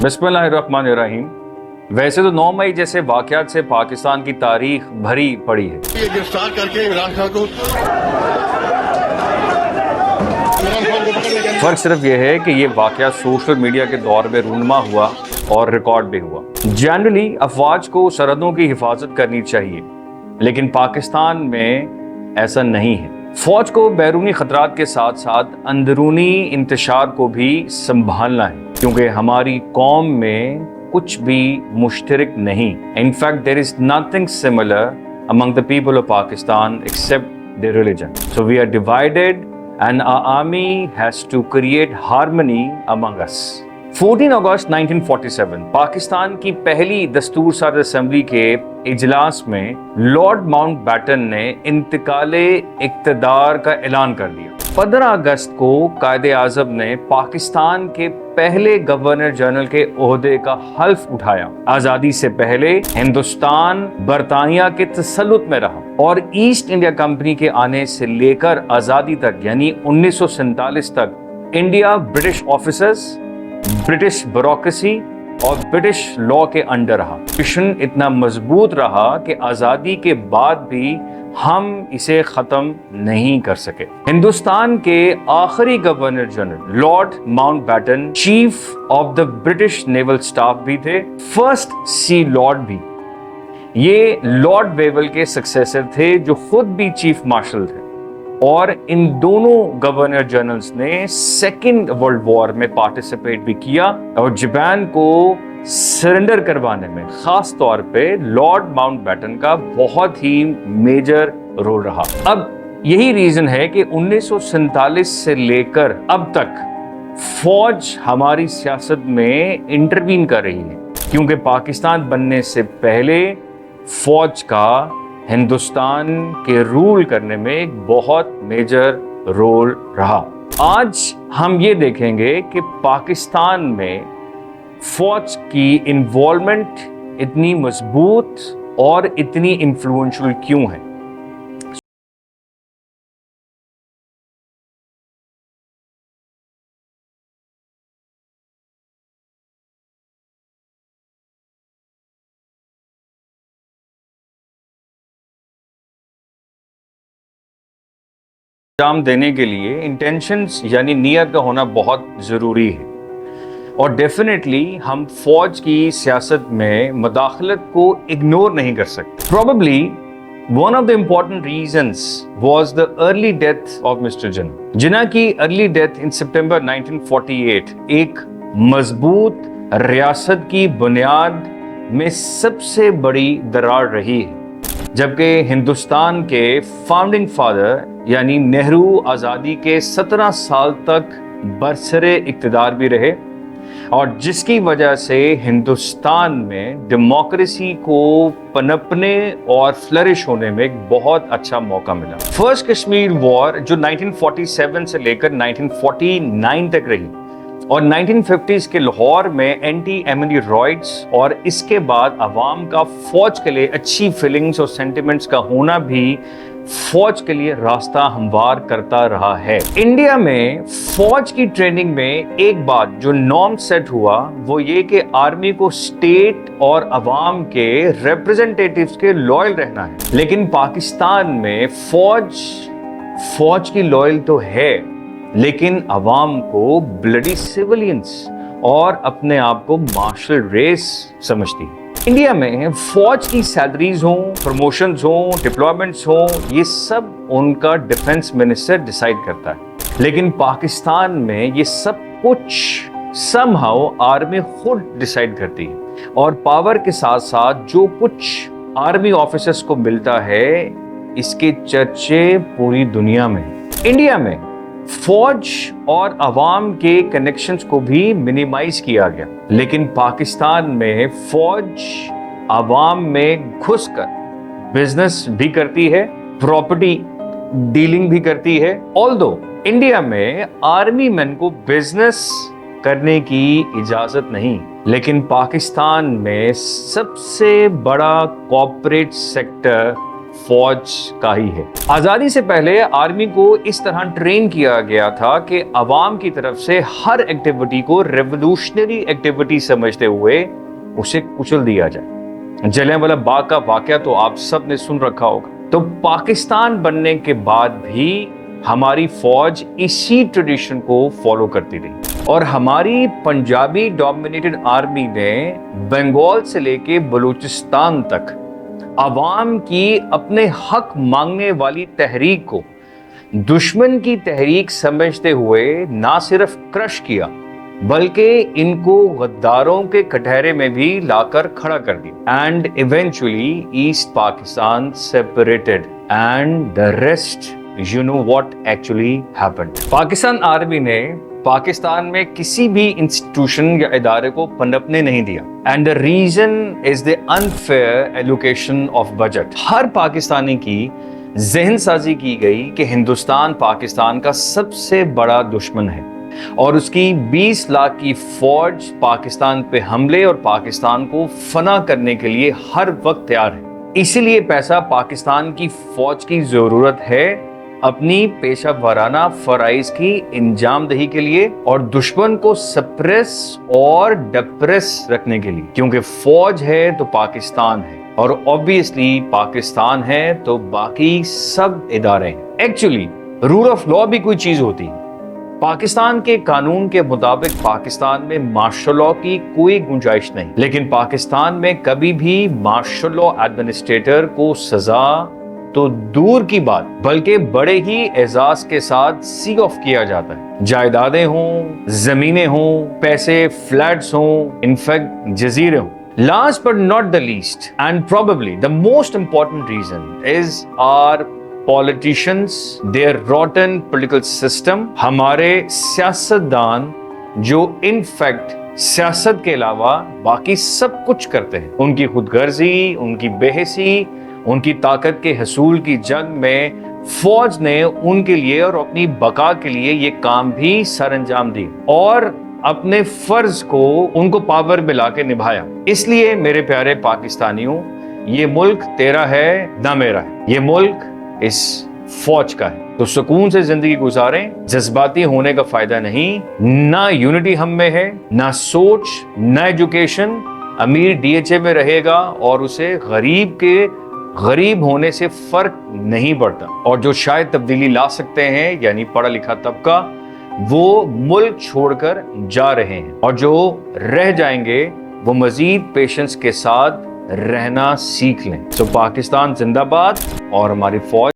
बिस्मिल्लाहिर्रहमानिर्रहीम। वैसे तो 9 मई जैसे वाक़यात से पाकिस्तान की तारीख भरी पड़ी है। ये गिरफ्तार करके इमरान खान को फर्क सिर्फ ये है कि ये वाक़या सोशल मीडिया के दौर में रूनुमा हुआ और रिकॉर्ड भी हुआ। जनरली अफवाज को सरहदों की हिफाजत करनी चाहिए, लेकिन पाकिस्तान में ऐसा नहीं है। फौज को बैरूनी खतरात के साथ साथ अंदरूनी इंतशार को भी संभालना है, क्योंकि हमारी कौम में कुछ भी मुश्तरक नहीं। In fact there is nothing similar among the people of Pakistan except their religion. So we are divided and our army has to create harmony among us. 14 अगस्त 1947 पाकिस्तान की पहली दस्तूर साज असेंबली के इजलास में लॉर्ड माउंटबेटन ने इंतकाले इक्तदार का ऐलान कर दिया। 15 अगस्त को कायदे आज़म ने पाकिस्तान के पहले गवर्नर जनरल के ओहदे का हल्फ उठाया। आज़ादी से पहले हिंदुस्तान बरतानिया के तसल्लुत में रहा और ईस्ट इंडिया कंपनी के आने से लेकर आज़ादी तक यानी 1947 तक India British officers, British bureaucracy और ब्रिटिश लॉ के अंडर रहा। मिशन इतना मजबूत रहा कि आज़ादी के बाद भी हम इसे ख़त्म नहीं कर सके। हिंदुस्तान के आखिरी governor general Lord Mountbatten chief of the British naval staff भी थे, फर्स्ट सी लॉर्ड भी। ये लॉर्ड वेवल के सक्सेसर थे, जो खुद भी चीफ मार्शल थे, और इन दोनों गवर्नर जनरल्स ने सेकेंड वर्ल्ड वॉर में पार्टिसिपेट भी किया और जापान को सरेंडर करवाने में खास तौर पे लॉर्ड माउंटबेटन का बहुत ही मेजर रोल रहा। अब यही रीजन है कि 1947 से लेकर अब तक फौज हमारी सियासत में इंटरवीन कर रही है, क्योंकि पाकिस्तान बनने से पहले फौज का हिंदुस्तान के रूल करने में एक बहुत मेजर रोल रहा। आज हम ये देखेंगे कि पाकिस्तान में फौज की इन्वॉल्वमेंट इतनी मजबूत और इतनी इन्फ्लुएंशियल क्यों है। अंजाम देने के लिए इंटेंशंस यानी नियत का होना बहुत ज़रूरी है, और डेफिनेटली हम फौज की सियासत में मुदाखलत को इग्नोर नहीं कर सकते। Probably one of the important reasons was the early death of mister Jinnah. Jinnah की अर्ली डेथ इन सितंबर 1948 एक मजबूत रियासत की बुनियाद में सबसे बड़ी दरार रही है, जबकि हिंदुस्तान के फाउंडिंग फादर यानी नेहरू आज़ादी के 17 साल तक बरसरे इक़्तिदार भी रहे, और जिसकी वजह से हिंदुस्तान में डेमोक्रेसी को पनपने और फ्लरिश होने में एक बहुत अच्छा मौका मिला। फर्स्ट कश्मीर वॉर जो 1947 से लेकर 1949 तक रही, और 1950s के लाहौर में एंटी एमिनी रॉयट्स और इसके बाद अवाम का फौज के लिए अच्छी फीलिंग्स और सेंटिमेंट्स का होना भी फौज के लिए रास्ता हमवार करता रहा है। इंडिया में फौज की ट्रेनिंग में एक बात जो नॉर्म सेट हुआ वो ये कि आर्मी को स्टेट और अवाम के रिप्रेजेंटेटिव्स के लॉयल रहना है, लेकिन पाकिस्तान में फौज की लॉयल तो है, लेकिन अवाम को ब्लडी सिविलियंस और अपने आप को मार्शल रेस समझती है। इंडिया में फौज की सैलरीज हों, प्रमोशंस हों, डिप्लॉयमेंट्स हों, ये सब उनका डिफेंस मिनिस्टर डिसाइड करता है, लेकिन पाकिस्तान में ये सब कुछ समहाउ आर्मी खुद डिसाइड करती है, और पावर के साथ साथ जो कुछ आर्मी ऑफिसर्स को मिलता है इसके चर्चे पूरी दुनिया में। इंडिया में फौज और अवाम के कनेक्शंस को भी मिनिमाइज किया गया, लेकिन पाकिस्तान में फौज अवाम में घुसकर बिजनेस भी करती है, प्रॉपर्टी डीलिंग भी करती है। ऑल्दो इंडिया में आर्मी मैन को बिजनेस करने की इजाजत नहीं, लेकिन पाकिस्तान में सबसे बड़ा कॉर्पोरेट सेक्टर फौज का ही है। आजादी से पहले आर्मी को इस तरह ट्रेन किया गया था कि अवाम की तरफ से हर एक्टिविटी को रेवोल्यूशनरी एक्टिविटी समझते हुए उसे कुचल दिया जाए। जलियांवाला बाग का वाकया तो आप सब ने सुन रखा होगा। तो पाकिस्तान बनने के बाद भी हमारी फौज इसी ट्रेडिशन को फॉलो करती रही और हमारी पंजाबी डोमिनेटेड आर्मी ने बंगाल से लेके बलूचिस्तान तक अवाम की अपने हक मांगने वाली तहरीक को दुश्मन की तहरीक समझते हुए ना सिर्फ क्रश किया बल्कि इनको गद्दारों के कटहरे में भी लाकर खड़ा कर दिया। And eventually east Pakistan separated and the rest you know what actually happened. Pakistan army ने पाकिस्तान में किसी भी इंस्टीट्यूशन या इदारे को पनपने नहीं दिया। And the reason is the unfair allocation of budget. हर पाकिस्तानी की जहन साजी की गई कि हिंदुस्तान पाकिस्तान का सबसे बड़ा दुश्मन है और उसकी 20 लाख की फौज पाकिस्तान पे हमले और पाकिस्तान को फना करने के लिए हर वक्त तैयार है। इसीलिए पैसा पाकिस्तान की फौज की जरूरत है अपनी पेशा वाराना फराइज की इंजामदही के लिए और दुश्मन को सप्रेस और डिप्रेस रखने के लिए, क्योंकि फौज है तो पाकिस्तान है और ऑब्वियसली पाकिस्तान है तो बाकी सब इदारे हैं। एक्चुअली रूल ऑफ लॉ भी कोई चीज होती है। पाकिस्तान के कानून के मुताबिक पाकिस्तान में मार्शल लॉ की कोई गुंजाइश नहीं, लेकिन पाकिस्तान में कभी भी मार्शल लॉ एडमिनिस्ट्रेटर को सजा तो दूर की बात बल्कि बड़े ही एजाज के साथ सी ऑफ किया जाता है। जायदादें हों, जमीनें हों, पैसे, फ्लैट्स हों, इनफैक्ट जजीरे हों। Last but not the least and probably the most important reason is our politicians, their rotten political system। हमारे सियासतदान जो इनफैक्ट सियासत के अलावा बाकी सब कुछ करते हैं। उनकी खुदगर्जी, उनकी बेहसी, उनकी ताकत के हसूल की जंग में फौज ने उनके लिए और अपनी बका के लिए ये काम भी सर अंजाम दी और अपने फर्ज को उनको पावर में लाके निभाया। इसलिए मेरे प्यारे पाकिस्तानियों, ये मुल्क तेरा है ना मेरा है, ये मुल्क इस फौज का है। तो सुकून से जिंदगी गुजारें, जज्बाती होने का फायदा नहीं। ना यूनिटी हम में है, ना सोच, ना एजुकेशन। अमीर डीएचए में रहेगा और उसे गरीब होने से फर्क नहीं पड़ता और जो शायद तब्दीली ला सकते हैं यानी पढ़ा लिखा तबका, वो मुल्क छोड़कर जा रहे हैं और जो रह जाएंगे वो मजीद पेशेंस के साथ रहना सीख लें। तो पाकिस्तान जिंदाबाद और हमारी फौज